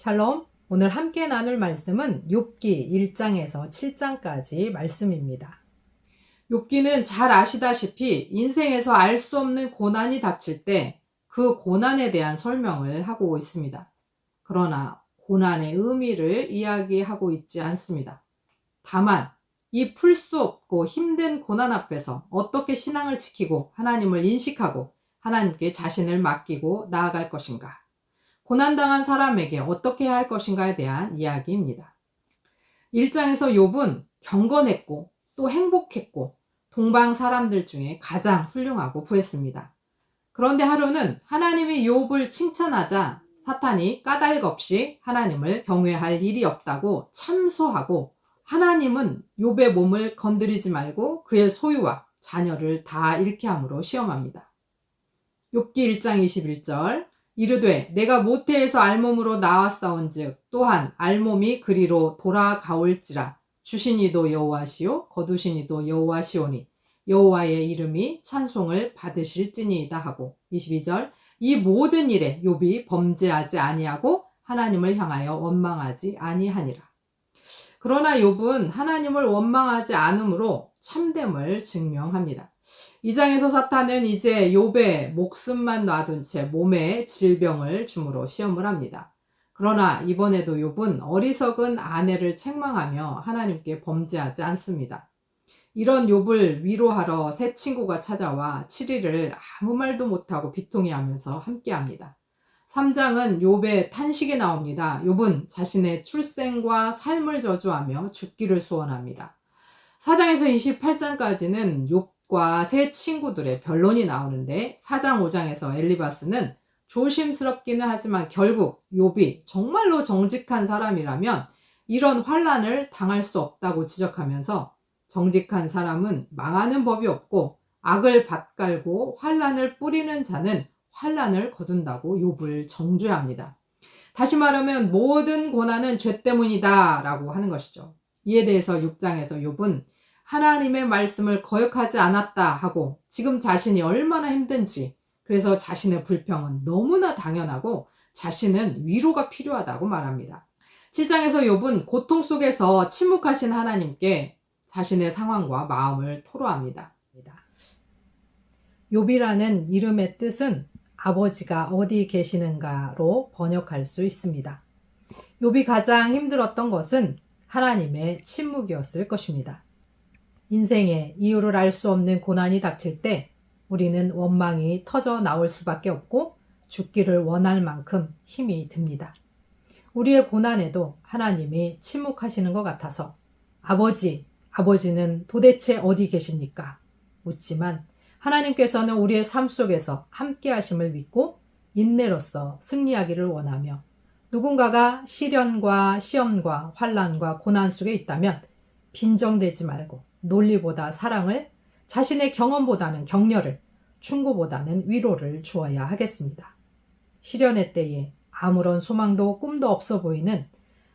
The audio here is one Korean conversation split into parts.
샬롬, 오늘 함께 나눌 말씀은 욥기 1장에서 7장까지 말씀입니다. 욥기는 잘 아시다시피 인생에서 알 수 없는 고난이 닥칠 때 그 고난에 대한 설명을 하고 있습니다. 그러나 고난의 의미를 이야기하고 있지 않습니다. 다만 이 풀 수 없고 힘든 고난 앞에서 어떻게 신앙을 지키고 하나님을 인식하고 하나님께 자신을 맡기고 나아갈 것인가, 고난당한 사람에게 어떻게 해야 할 것인가에 대한 이야기입니다. 1장에서 욥은 경건했고 또 행복했고 동방 사람들 중에 가장 훌륭하고 부했습니다. 그런데 하루는 하나님이 욥을 칭찬하자 사탄이 까닭없이 하나님을 경외할 일이 없다고 참소하고, 하나님은 욥의 몸을 건드리지 말고 그의 소유와 자녀를 다 잃게 함으로 시험합니다. 욥기 1장 21절, 이르되 내가 모태에서 알몸으로 나왔사온즉 또한 알몸이 그리로 돌아가올지라. 주신 이도 여호와시요 거두신 이도 여호와시오니 여호와의 이름이 찬송을 받으실지니이다 하고, 22절, 이 모든 일에 욥이 범죄하지 아니하고 하나님을 향하여 원망하지 아니하니라. 그러나 욥은 하나님을 원망하지 않으므로 참됨을 증명합니다. 이 장에서 사탄은 이제 욥의 목숨만 놔둔 채 몸에 질병을 주므로 시험을 합니다. 그러나 이번에도 욥은 어리석은 아내를 책망하며 하나님께 범죄하지 않습니다. 이런 욥을 위로하러 새 친구가 찾아와 7일을 아무 말도 못하고 비통해하면서 함께합니다. 3장은 욥의 탄식이 나옵니다. 욥은 자신의 출생과 삶을 저주하며 죽기를 소원합니다. 4장에서 28장까지는 욥과 새 친구들의 변론이 나오는데, 4장 5장에서 엘리바스는 조심스럽기는 하지만 결국 욥이 정말로 정직한 사람이라면 이런 환난을 당할 수 없다고 지적하면서, 정직한 사람은 망하는 법이 없고 악을 밭갈고 환난을 뿌리는 자는 환난을 거둔다고 욥을 정죄합니다. 다시 말하면 모든 고난은 죄 때문이다 라고 하는 것이죠. 이에 대해서 6장에서 욥은 하나님의 말씀을 거역하지 않았다 하고 지금 자신이 얼마나 힘든지, 그래서 자신의 불평은 너무나 당연하고 자신은 위로가 필요하다고 말합니다. 7장에서 욥은 고통 속에서 침묵하신 하나님께 자신의 상황과 마음을 토로합니다. 욥이라는 이름의 뜻은 아버지가 어디 계시는가로 번역할 수 있습니다. 욥이 가장 힘들었던 것은 하나님의 침묵이었을 것입니다. 인생에 이유를 알 수 없는 고난이 닥칠 때 우리는 원망이 터져 나올 수밖에 없고 죽기를 원할 만큼 힘이 듭니다. 우리의 고난에도 하나님이 침묵하시는 것 같아서 아버지는 도대체 어디 계십니까? 묻지만 하나님께서는 우리의 삶 속에서 함께 하심을 믿고 인내로써 승리하기를 원하며, 누군가가 시련과 시험과 환난과 고난 속에 있다면 빈정대지 말고 논리보다 사랑을, 자신의 경험보다는 격려를, 충고보다는 위로를 주어야 하겠습니다. 시련의 때에 아무런 소망도 꿈도 없어 보이는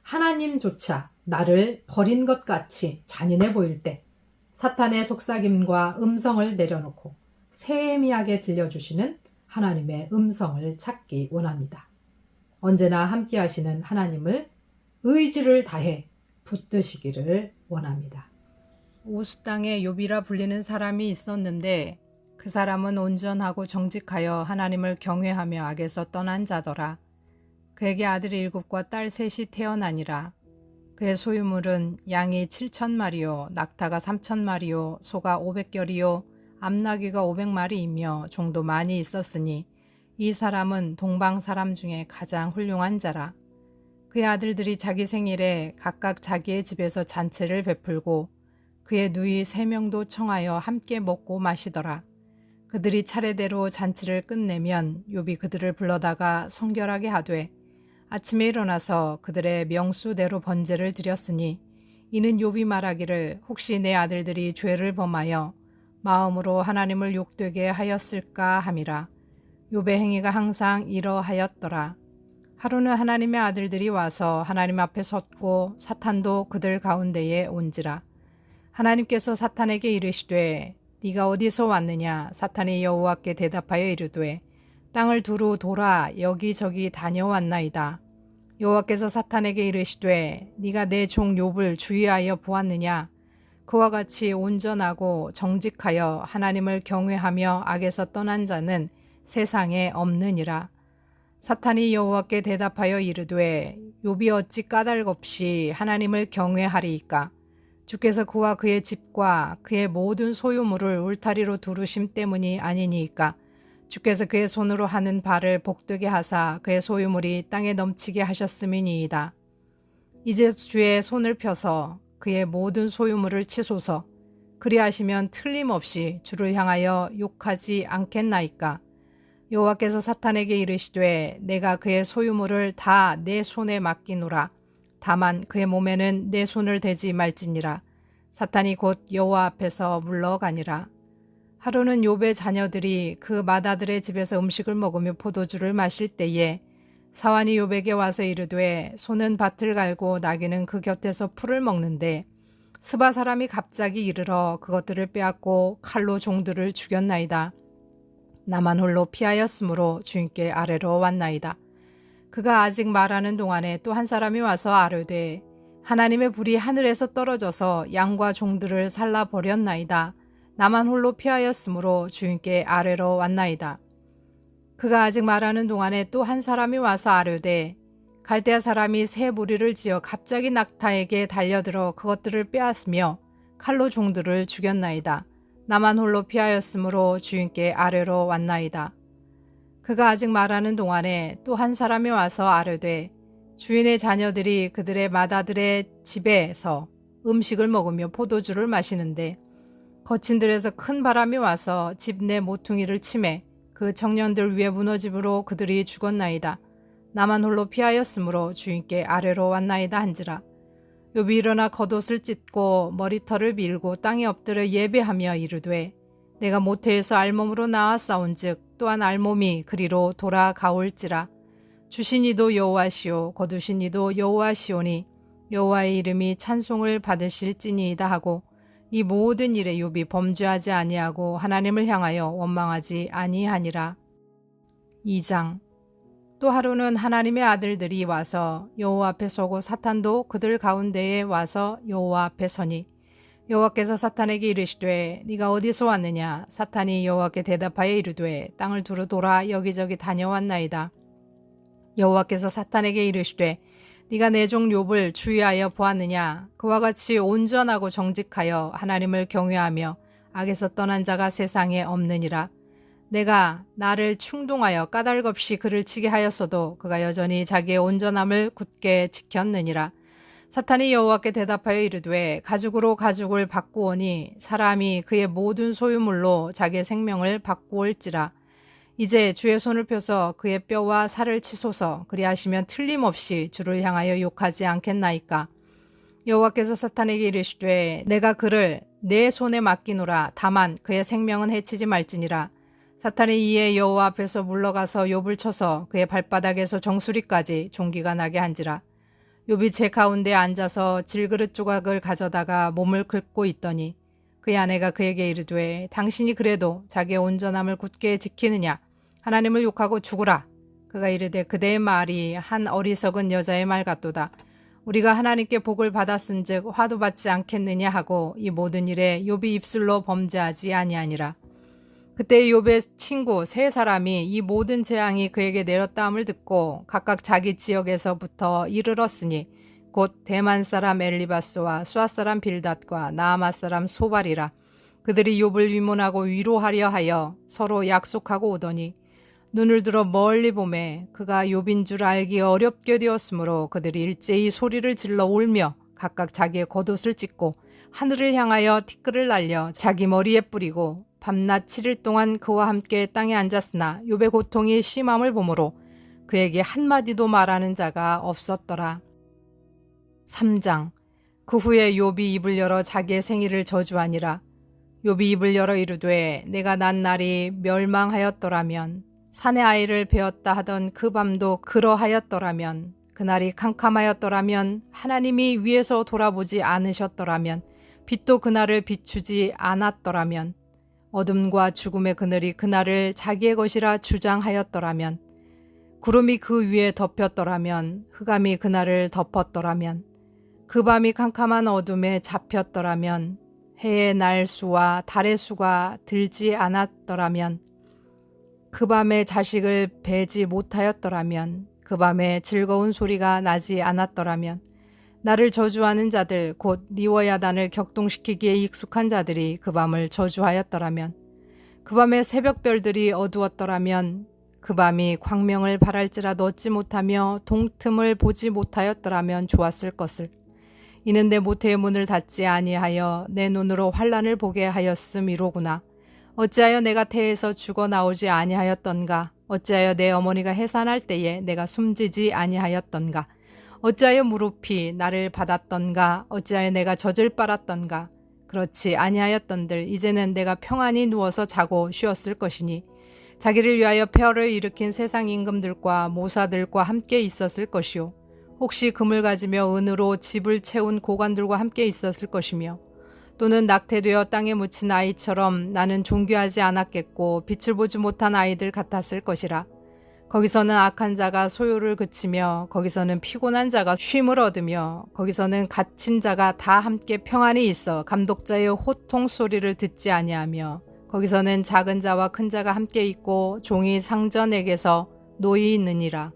하나님조차 나를 버린 것 같이 잔인해 보일 때 사탄의 속삭임과 음성을 내려놓고 세미하게 들려주시는 하나님의 음성을 찾기 원합니다. 언제나 함께 하시는 하나님을 의지를 다해 붙드시기를 원합니다. 우스 땅에 욥이라 불리는 사람이 있었는데 그 사람은 온전하고 정직하여 하나님을 경외하며 악에서 떠난 자더라. 그에게 아들 7과 딸 3이 태어나니라. 그의 소유물은 양이 7,000마리요 낙타가 3,000마리요 소가 500결이요 암나귀가 500마리이며 종도 많이 있었으니 이 사람은 동방 사람 중에 가장 훌륭한 자라. 그의 아들들이 자기 생일에 각각 자기의 집에서 잔치를 베풀고 그의 누이 3명도 청하여 함께 먹고 마시더라. 그들이 차례대로 잔치를 끝내면 욥이 그들을 불러다가 성결하게 하되 아침에 일어나서 그들의 명수대로 번제를 드렸으니, 이는 욥이 말하기를 혹시 내 아들들이 죄를 범하여 마음으로 하나님을 욕되게 하였을까 함이라. 욥의 행위가 항상 이러하였더라. 하루는 하나님의 아들들이 와서 하나님 앞에 섰고 사탄도 그들 가운데에 온지라. 하나님께서 사탄에게 이르시되 네가 어디서 왔느냐? 사탄이 여호와께 대답하여 이르되 땅을 두루 돌아 여기저기 다녀왔나이다. 여호와께서 사탄에게 이르시되 네가 내 종 욥을 주의하여 보았느냐. 그와 같이 온전하고 정직하여 하나님을 경외하며 악에서 떠난 자는 세상에 없느니라. 사탄이 여호와께 대답하여 이르되 욥이 어찌 까닭없이 하나님을 경외하리이까. 주께서 그와 그의 집과 그의 모든 소유물을 울타리로 두르심 때문이 아니니이까. 주께서 그의 손으로 하는 바를 복되게 하사 그의 소유물이 땅에 넘치게 하셨음이니이다. 이제 주의 손을 펴서 그의 모든 소유물을 치소서. 그리하시면 틀림없이 주를 향하여 욕하지 않겠나이까. 여호와께서 사탄에게 이르시되 내가 그의 소유물을 다 내 손에 맡기노라. 다만 그의 몸에는 내 손을 대지 말지니라. 사탄이 곧 여호와 앞에서 물러가니라. 하루는 욥의 자녀들이 그 맏아들의 집에서 음식을 먹으며 포도주를 마실 때에 사환이 욥에게 와서 이르되 소는 밭을 갈고 나귀는 그 곁에서 풀을 먹는데 스바 사람이 갑자기 이르러 그것들을 빼앗고 칼로 종들을 죽였나이다. 나만 홀로 피하였으므로 주인께 아래로 왔나이다. 그가 아직 말하는 동안에 또 한 사람이 와서 아뢰되 하나님의 불이 하늘에서 떨어져서 양과 종들을 살라버렸나이다. 나만 홀로 피하였으므로 주인께 아뢰러 왔나이다. 그가 아직 말하는 동안에 또 한 사람이 와서 아뢰되 갈대아 사람이 새 무리를 지어 갑자기 낙타에게 달려들어 그것들을 빼앗으며 칼로 종들을 죽였나이다. 나만 홀로 피하였으므로 주인께 아뢰러 왔나이다. 그가 아직 말하는 동안에 또 한 사람이 와서 아뢰되 주인의 자녀들이 그들의 맏아들의 집에서 음식을 먹으며 포도주를 마시는데 거친 들에서 큰 바람이 와서 집 내 모퉁이를 치매 그 청년들 위에 무너짐으로 그들이 죽었나이다. 나만 홀로 피하였으므로 주인께 아래로 왔나이다 한지라. 욥이 일어나 겉옷을 찢고 머리털을 밀고 땅에 엎드려 예배하며 이르되 내가 모태에서 알몸으로 나아싸운즉 또한 알몸이 그리로 돌아가올지라. 주신 이도 여호와시오 거두신 이도 여호와시오니 여호와의 이름이 찬송을 받으실지니이다 하고 이 모든 일에 욥이 범죄하지 아니하고 하나님을 향하여 원망하지 아니하니라. 2장. 또 하루는 하나님의 아들들이 와서 여호와 앞에 서고 사탄도 그들 가운데에 와서 여호와 앞에 서니 여호와께서 사탄에게 이르시되 네가 어디서 왔느냐. 사탄이 여호와께 대답하여 이르되 땅을 두루 돌아 여기저기 다녀왔나이다. 여호와께서 사탄에게 이르시되 네가 내 종 욥을 주의하여 보았느냐. 그와 같이 온전하고 정직하여 하나님을 경외하며 악에서 떠난 자가 세상에 없느니라. 내가 나를 충동하여 까닭없이 그를 치게 하였어도 그가 여전히 자기의 온전함을 굳게 지켰느니라. 사탄이 여호와께 대답하여 이르되 가죽으로 가죽을 바꾸오니 사람이 그의 모든 소유물로 자기의 생명을 바꾸올지라. 이제 주의 손을 펴서 그의 뼈와 살을 치소서. 그리하시면 틀림없이 주를 향하여 욕하지 않겠나이까. 여호와께서 사탄에게 이르시되 내가 그를 내 손에 맡기노라. 다만 그의 생명은 해치지 말지니라. 사탄이 이에 여호와 앞에서 물러가서 욥을 쳐서 그의 발바닥에서 정수리까지 종기가 나게 한지라. 욥이 제 가운데 앉아서 질그릇 조각을 가져다가 몸을 긁고 있더니 그의 아내가 그에게 이르되 당신이 그래도 자기의 온전함을 굳게 지키느냐. 하나님을 욕하고 죽으라. 그가 이르되 그대의 말이 한 어리석은 여자의 말 같도다. 우리가 하나님께 복을 받았은즉 화도 받지 않겠느냐 하고 이 모든 일에 욥이 입술로 범죄하지 아니하니라. 그때 욥의 친구 세 사람이 이 모든 재앙이 그에게 내렸다함을 듣고 각각 자기 지역에서부터 이르렀으니 곧 대만 사람 엘리바스와 수아 사람 빌닷과 나아마 사람 소발이라. 그들이 욥을 위문하고 위로하려 하여 서로 약속하고 오더니 눈을 들어 멀리 보매 그가 욥인 줄 알기 어렵게 되었으므로 그들이 일제히 소리를 질러 울며 각각 자기의 겉옷을 찢고 하늘을 향하여 티끌을 날려 자기 머리에 뿌리고 밤낮 7일 동안 그와 함께 땅에 앉았으나 욥의 고통이 심함을 보므로 그에게 한마디도 말하는 자가 없었더라. 3장. 그 후에 욥이 입을 열어 자기의 생일을 저주하니라. 욥이 입을 열어 이르되 내가 난 날이 멸망하였더라면 산의 아이를 베었다 하던 그 밤도 그러하였더라면 그날이 캄캄하였더라면 하나님이 위에서 돌아보지 않으셨더라면 빛도 그날을 비추지 않았더라면 어둠과 죽음의 그늘이 그날을 자기의 것이라 주장하였더라면 구름이 그 위에 덮였더라면, 흑암이 그날을 덮었더라면, 그 밤이 캄캄한 어둠에 잡혔더라면, 해의 날 수와 달의 수가 들지 않았더라면, 그 밤에 자식을 배지 못하였더라면, 그 밤에 즐거운 소리가 나지 않았더라면, 나를 저주하는 자들 곧 리워야단을 격동시키기에 익숙한 자들이 그 밤을 저주하였더라면, 그 밤에 새벽별들이 어두웠더라면, 그 밤이 광명을 발할지라도 얻지 못하며 동틈을 보지 못하였더라면 좋았을 것을. 이는 내 모태의 문을 닫지 아니하여 내 눈으로 환란을 보게 하였음이로구나. 어찌하여 내가 태에서 죽어 나오지 아니하였던가? 어찌하여 내 어머니가 해산할 때에 내가 숨지지 아니하였던가? 어찌하여 무릎이 나를 받았던가? 어찌하여 내가 젖을 빨았던가? 그렇지 아니하였던들 이제는 내가 평안히 누워서 자고 쉬었을 것이니 자기를 위하여 폐허를 일으킨 세상 임금들과 모사들과 함께 있었을 것이요 혹시 금을 가지며 은으로 집을 채운 고관들과 함께 있었을 것이며 또는 낙태되어 땅에 묻힌 아이처럼 나는 존귀하지 않았겠고 빛을 보지 못한 아이들 같았을 것이라. 거기서는 악한 자가 소요를 그치며 거기서는 피곤한 자가 쉼을 얻으며 거기서는 갇힌 자가 다 함께 평안히 있어 감독자의 호통 소리를 듣지 아니하며 거기서는 작은 자와 큰 자가 함께 있고 종이 상전에게서 노이 있느니라.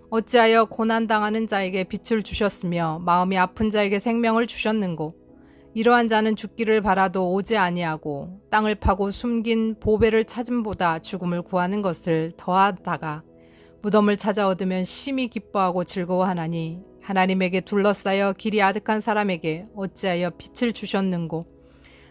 어찌하여 고난당하는 자에게 빛을 주셨으며 마음이 아픈 자에게 생명을 주셨는고 이러한 자는 죽기를 바라도 오지 아니하고 땅을 파고 숨긴 보배를 찾음보다 죽음을 구하는 것을 더하다가 무덤을 찾아 얻으면 심히 기뻐하고 즐거워하나니 하나님에게 둘러싸여 길이 아득한 사람에게 어찌하여 빛을 주셨는고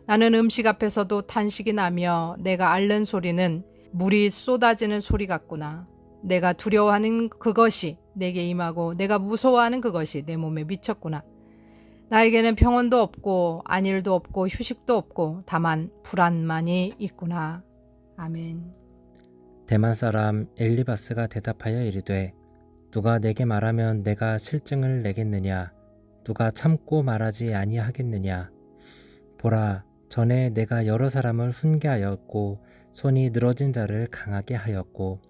나는 음식 앞에서도 탄식이 나며 내가 앓는 소리는 물이 쏟아지는 소리 같구나. 내가 두려워하는 그것이 내게 임하고 내가 무서워하는 그것이 내 몸에 미쳤구나. 나에게는 평온도 없고 안일도 없고 휴식도 없고 다만 불안만이 있구나. 아멘. 대만 사람 엘리바스가 대답하여 이르되 누가 내게 말하면 내가 실증을 내겠느냐? 누가 참고 말하지 아니하겠느냐? 보라, 전에 내가 여러 사람을 훈계하였고 손이 늘어진 자를 강하게 하였고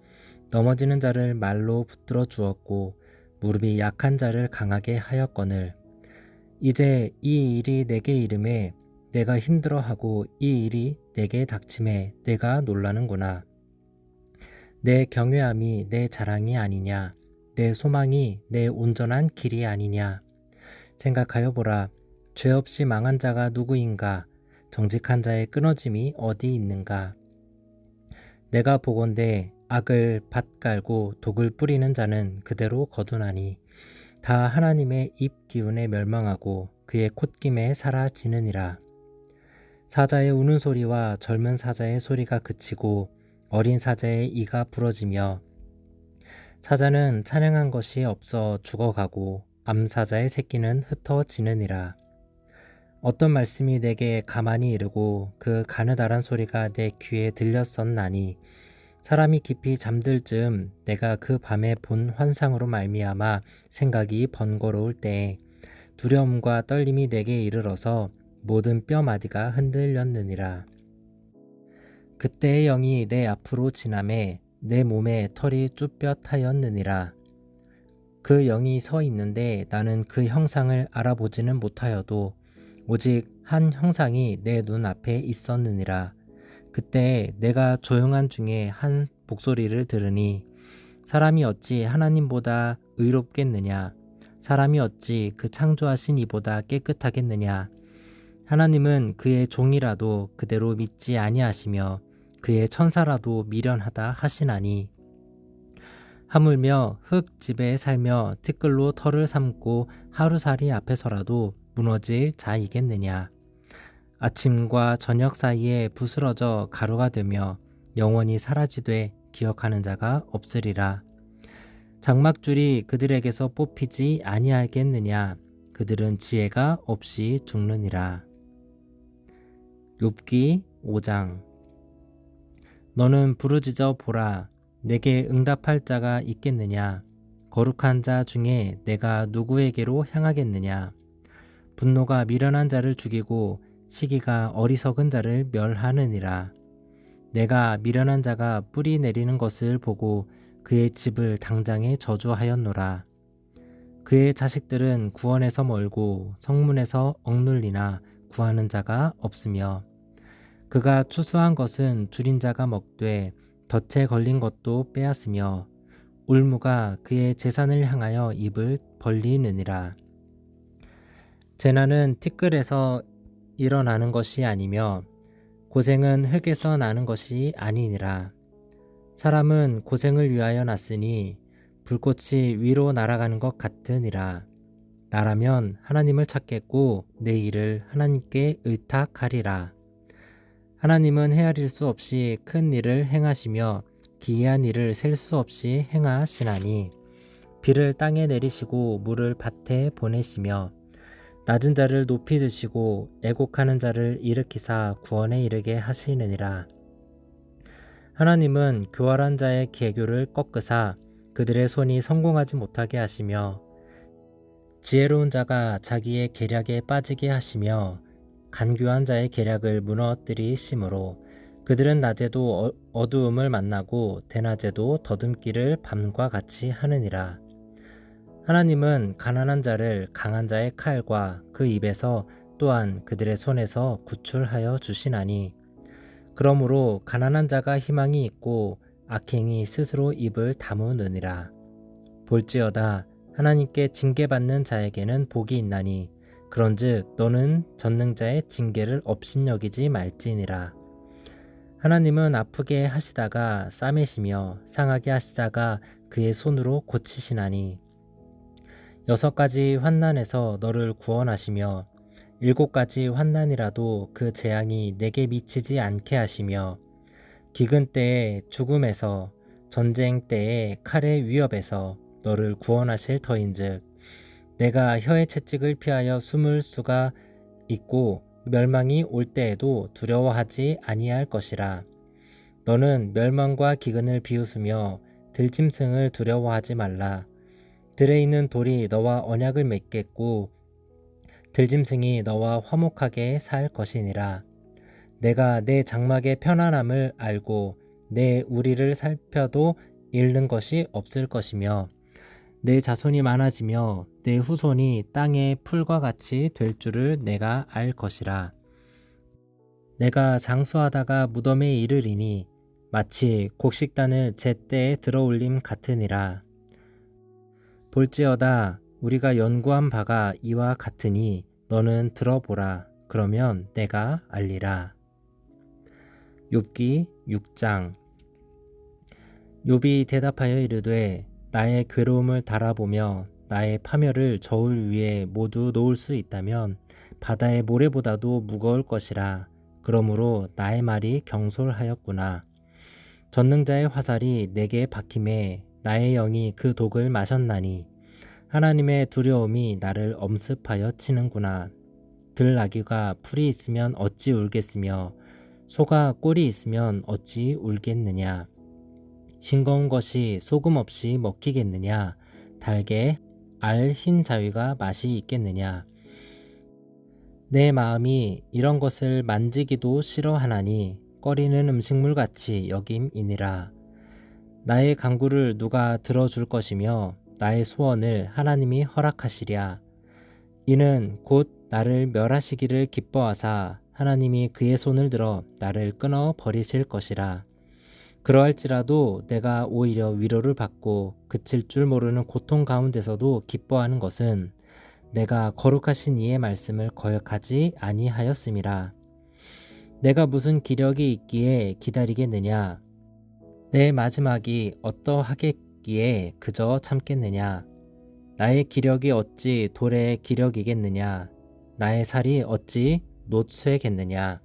넘어지는 자를 말로 붙들어 주었고 무릎이 약한 자를 강하게 하였거늘 이제 이 일이 내게 이름에 내가 힘들어하고 이 일이 내게 닥침에 내가 놀라는구나. 내 경외함이 내 자랑이 아니냐? 내 소망이 내 온전한 길이 아니냐? 생각하여 보라. 죄 없이 망한 자가 누구인가? 정직한 자의 끊어짐이 어디 있는가? 내가 보건대 악을 밭갈고 독을 뿌리는 자는 그대로 거두나니 다 하나님의 입 기운에 멸망하고 그의 콧김에 사라지느니라. 사자의 우는 소리와 젊은 사자의 소리가 그치고 어린 사자의 이가 부러지며 사자는 찬양한 것이 없어 죽어가고 암사자의 새끼는 흩어지느니라. 어떤 말씀이 내게 가만히 이르고 그 가느다란 소리가 내 귀에 들렸었나니 사람이 깊이 잠들 즈음 내가 그 밤에 본 환상으로 말미암아 생각이 번거로울 때에 두려움과 떨림이 내게 이르러서 모든 뼈마디가 흔들렸느니라. 그때의 영이 내 앞으로 지나매 내 몸에 털이 쭈뼛하였느니라. 그 영이 서 있는데 나는 그 형상을 알아보지는 못하여도 오직 한 형상이 내 눈앞에 있었느니라. 그때 내가 조용한 중에 한 목소리를 들으니 사람이 어찌 하나님보다 의롭겠느냐? 사람이 어찌 그 창조하신 이보다 깨끗하겠느냐? 하나님은 그의 종이라도 그대로 믿지 아니하시며 그의 천사라도 미련하다 하시나니 하물며 흙 집에 살며 티끌로 털을 삼고 하루살이 앞에서라도 무너질 자이겠느냐? 아침과 저녁 사이에 부스러져 가루가 되며 영원히 사라지되 기억하는 자가 없으리라. 장막줄이 그들에게서 뽑히지 아니하겠느냐? 그들은 지혜가 없이 죽느니라. 욥기 5장. 너는 부르짖어 보라. 내게 응답할 자가 있겠느냐? 거룩한 자 중에 내가 누구에게로 향하겠느냐? 분노가 미련한 자를 죽이고 시기가 어리석은 자를 멸하느니라. 내가 미련한 자가 뿌리 내리는 것을 보고 그의 집을 당장에 저주하였노라. 그의 자식들은 구원에서 멀고 성문에서 억눌리나 구하는 자가 없으며 그가 추수한 것은 줄인 자가 먹되 덫에 걸린 것도 빼앗으며 울무가 그의 재산을 향하여 입을 벌리느니라. 재난은 티끌에서 일어나는 것이 아니며 고생은 흙에서 나는 것이 아니니라. 사람은 고생을 위하여 났으니 불꽃이 위로 날아가는 것 같으니라. 나라면 하나님을 찾겠고 내 일을 하나님께 의탁하리라. 하나님은 헤아릴 수 없이 큰 일을 행하시며 기이한 일을 셀 수 없이 행하시나니 비를 땅에 내리시고 물을 밭에 보내시며 낮은 자를 높이 드시고 애곡하는 자를 일으키사 구원에 이르게 하시느니라. 하나님은 교활한 자의 계교를 꺾으사 그들의 손이 성공하지 못하게 하시며 지혜로운 자가 자기의 계략에 빠지게 하시며 간교한 자의 계략을 무너뜨리심으로 그들은 낮에도 어두움을 만나고 대낮에도 더듬기를 밤과 같이 하느니라. 하나님은 가난한 자를 강한 자의 칼과 그 입에서 또한 그들의 손에서 구출하여 주시나니 그러므로 가난한 자가 희망이 있고 악행이 스스로 입을 다무느니라. 볼지어다 하나님께 징계받는 자에게는 복이 있나니 그런즉 너는 전능자의 징계를 업신여기지 말지니라. 하나님은 아프게 하시다가 싸매시며 상하게 하시다가 그의 손으로 고치시나니 6가지 환난에서 너를 구원하시며 7가지 환난이라도 그 재앙이 내게 미치지 않게 하시며 기근 때에 죽음에서 전쟁 때에 칼의 위협에서 너를 구원하실 터인즉 내가 혀의 채찍을 피하여 숨을 수가 있고 멸망이 올 때에도 두려워하지 아니할 것이라. 너는 멸망과 기근을 비웃으며 들짐승을 두려워하지 말라. 들에 있는 돌이 너와 언약을 맺겠고 들짐승이 너와 화목하게 살 것이니라. 내가 내 장막의 편안함을 알고 내 우리를 살펴도 잃는 것이 없을 것이며 내 자손이 많아지며 내 후손이 땅의 풀과 같이 될 줄을 내가 알 것이라. 내가 장수하다가 무덤에 이르리니 마치 곡식단을 제때에 들어올림 같으니라. 볼지어다 우리가 연구한 바가 이와 같으니 너는 들어보라. 그러면 내가 알리라. 욥기 6장. 욥이 대답하여 이르되 나의 괴로움을 달아보며 나의 파멸을 저울 위에 모두 놓을 수 있다면 바다의 모래보다도 무거울 것이라. 그러므로 나의 말이 경솔하였구나. 전능자의 화살이 내게 박힘에 나의 영이 그 독을 마셨나니 하나님의 두려움이 나를 엄습하여 치는구나. 들나귀가 풀이 있으면 어찌 울겠으며 소가 꼴이 있으면 어찌 울겠느냐. 싱거운 것이 소금 없이 먹히겠느냐. 달게 알 흰 자위가 맛이 있겠느냐. 내 마음이 이런 것을 만지기도 싫어하나니 꺼리는 음식물같이 여김이니라. 나의 간구를 누가 들어줄 것이며 나의 소원을 하나님이 허락하시랴. 이는 곧 나를 멸하시기를 기뻐하사 하나님이 그의 손을 들어 나를 끊어 버리실 것이라. 그러할지라도 내가 오히려 위로를 받고 그칠 줄 모르는 고통 가운데서도 기뻐하는 것은 내가 거룩하신 이의 말씀을 거역하지 아니하였음이라. 내가 무슨 기력이 있기에 기다리겠느냐. 내 마지막이 어떠하겠기에 그저 참겠느냐. 나의 기력이 어찌 돌의 기력이겠느냐. 나의 살이 어찌 노쇠겠느냐.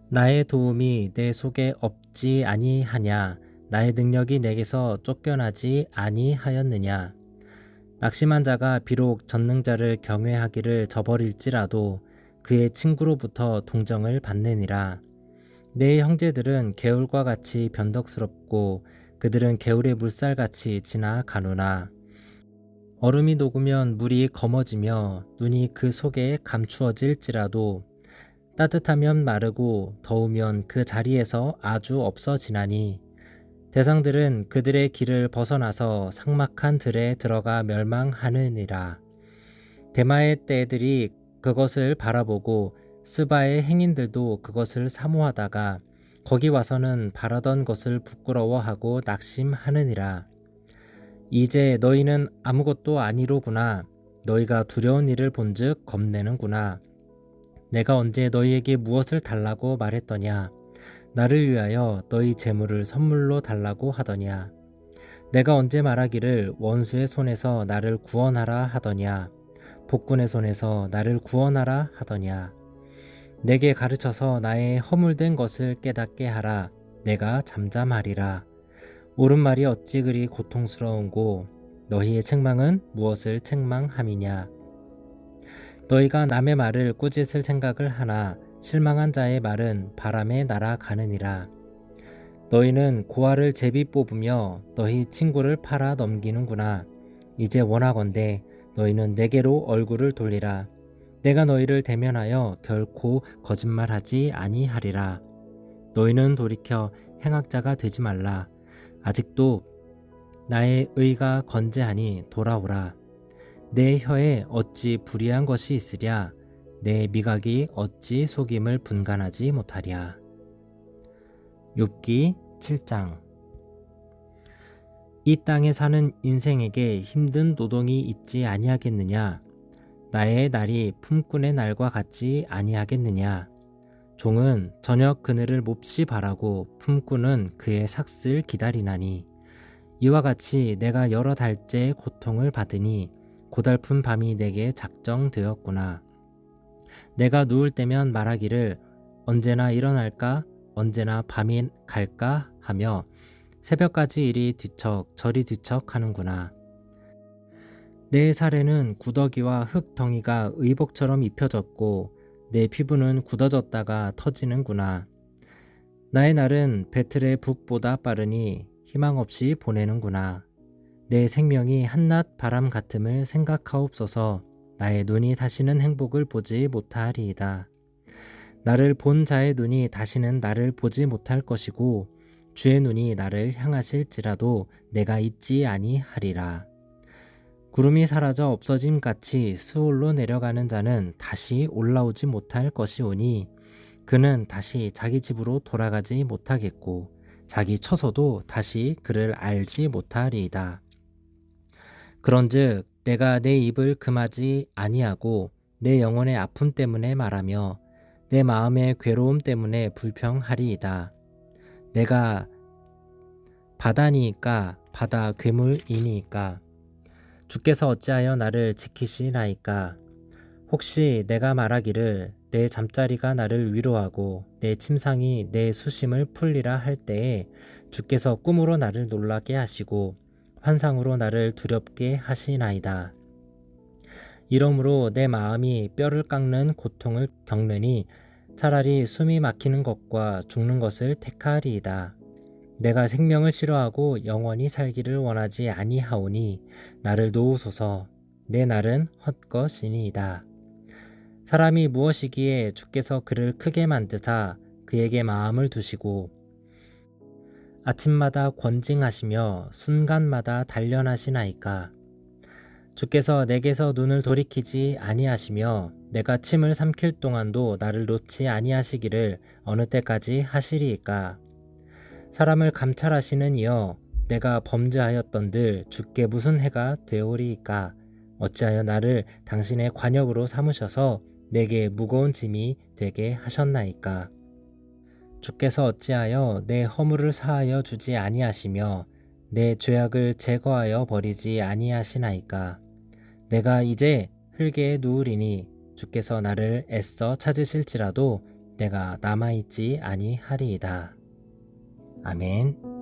나의 도움이 내 속에 없지 아니하냐. 나의 능력이 내게서 쫓겨나지 아니하였느냐. 낙심한 자가 비록 전능자를 경외하기를 저버릴지라도 그의 친구로부터 동정을 받느니라. 내 형제들은 개울과 같이 변덕스럽고 그들은 개울의 물살같이 지나가노나. 얼음이 녹으면 물이 검어지며 눈이 그 속에 감추어질지라도 따뜻하면 마르고 더우면 그 자리에서 아주 없어지나니 대상들은 그들의 길을 벗어나서 삭막한 들에 들어가 멸망하느니라. 대마의 떼들이 그것을 바라보고 스바의 행인들도 그것을 사모하다가 거기 와서는 바라던 것을 부끄러워하고 낙심하느니라. 이제 너희는 아무것도 아니로구나. 너희가 두려운 일을 본즉 겁내는구나. 내가 언제 너희에게 무엇을 달라고 말했더냐? 나를 위하여 너희 재물을 선물로 달라고 하더냐? 내가 언제 말하기를 원수의 손에서 나를 구원하라 하더냐? 복군의 손에서 나를 구원하라 하더냐? 내게 가르쳐서 나의 허물된 것을 깨닫게 하라. 내가 잠잠하리라. 옳은 말이 어찌 그리 고통스러운고 너희의 책망은 무엇을 책망함이냐? 너희가 남의 말을 꾸짖을 생각을 하나 실망한 자의 말은 바람에 날아가느니라. 너희는 고아를 제비 뽑으며 너희 친구를 팔아 넘기는구나. 이제 원하건대 너희는 내게로 얼굴을 돌리라. 내가 너희를 대면하여 결코 거짓말하지 아니하리라. 너희는 돌이켜 행악자가 되지 말라. 아직도 나의 의가 건재하니 돌아오라. 내 혀에 어찌 불의한 것이 있으랴. 내 미각이 어찌 속임을 분간하지 못하랴. 욥기 7장. 이 땅에 사는 인생에게 힘든 노동이 있지 아니하겠느냐? 나의 날이 품꾼의 날과 같지 아니하겠느냐? 종은 저녁 그늘을 몹시 바라고 품꾼은 그의 삭슬 기다리나니 이와 같이 내가 여러 달째 고통을 받으니 고달픈 밤이 내게 작정되었구나. 내가 누울 때면 말하기를 언제나 일어날까? 언제나 밤이 갈까? 하며 새벽까지 이리 뒤척 저리 뒤척 하는구나. 내 살에는 구더기와 흙덩이가 의복처럼 입혀졌고 내 피부는 굳어졌다가 터지는구나. 나의 날은 배틀의 북보다 빠르니 희망 없이 보내는구나. 내 생명이 한낮 바람 같음을 생각하옵소서. 나의 눈이 다시는 행복을 보지 못하리이다. 나를 본 자의 눈이 다시는 나를 보지 못할 것이고 주의 눈이 나를 향하실지라도 내가 잊지 아니하리라. 구름이 사라져 없어짐 같이 스올로 내려가는 자는 다시 올라오지 못할 것이오니 그는 다시 자기 집으로 돌아가지 못하겠고 자기 처소도 다시 그를 알지 못하리이다. 그런즉 내가 내 입을 금하지 아니하고 내 영혼의 아픔 때문에 말하며 내 마음의 괴로움 때문에 불평하리이다. 내가 바다니이까 바다 괴물이니이까 주께서 어찌하여 나를 지키시나이까? 혹시 내가 말하기를 내 잠자리가 나를 위로하고 내 침상이 내 수심을 풀리라 할 때에 주께서 꿈으로 나를 놀라게 하시고 환상으로 나를 두렵게 하시나이다. 이러므로 내 마음이 뼈를 깎는 고통을 겪느니 차라리 숨이 막히는 것과 죽는 것을 택하리이다. 내가 생명을 싫어하고 영원히 살기를 원하지 아니하오니 나를 놓으소서. 내 날은 헛것이니이다. 사람이 무엇이기에 주께서 그를 크게 만드사 그에게 마음을 두시고 아침마다 권징하시며 순간마다 단련하시나이까. 주께서 내게서 눈을 돌이키지 아니하시며 내가 침을 삼킬 동안도 나를 놓지 아니하시기를 어느 때까지 하시리이까. 사람을 감찰하시는 이여 내가 범죄하였던들 주께 무슨 해가 되오리이까. 어찌하여 나를 당신의 관역으로 삼으셔서 내게 무거운 짐이 되게 하셨나이까. 주께서 어찌하여 내 허물을 사하여 주지 아니하시며 내 죄악을 제거하여 버리지 아니하시나이까. 내가 이제 흙에 누우리니 주께서 나를 애써 찾으실지라도 내가 남아있지 아니하리이다. 아멘.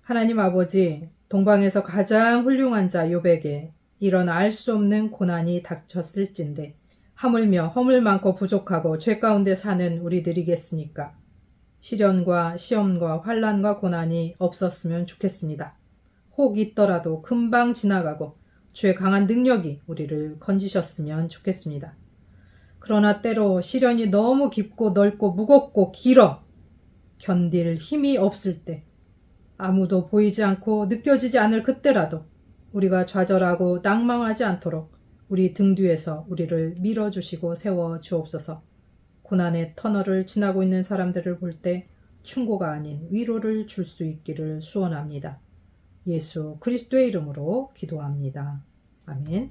하나님 아버지, 동방에서 가장 훌륭한 자 욥에게 이런 알 수 없는 고난이 닥쳤을진데 하물며 허물 많고 부족하고 죄 가운데 사는 우리들이겠습니까? 시련과 시험과 환난과 고난이 없었으면 좋겠습니다. 혹 있더라도 금방 지나가고 주의 강한 능력이 우리를 건지셨으면 좋겠습니다. 그러나 때로 시련이 너무 깊고 넓고 무겁고 길어 견딜 힘이 없을 때, 아무도 보이지 않고 느껴지지 않을 그때라도 우리가 좌절하고 낭망하지 않도록 우리 등 뒤에서 우리를 밀어주시고 세워주옵소서. 고난의 터널을 지나고 있는 사람들을 볼 때 충고가 아닌 위로를 줄 수 있기를 소원합니다. 예수 그리스도의 이름으로 기도합니다. 아멘.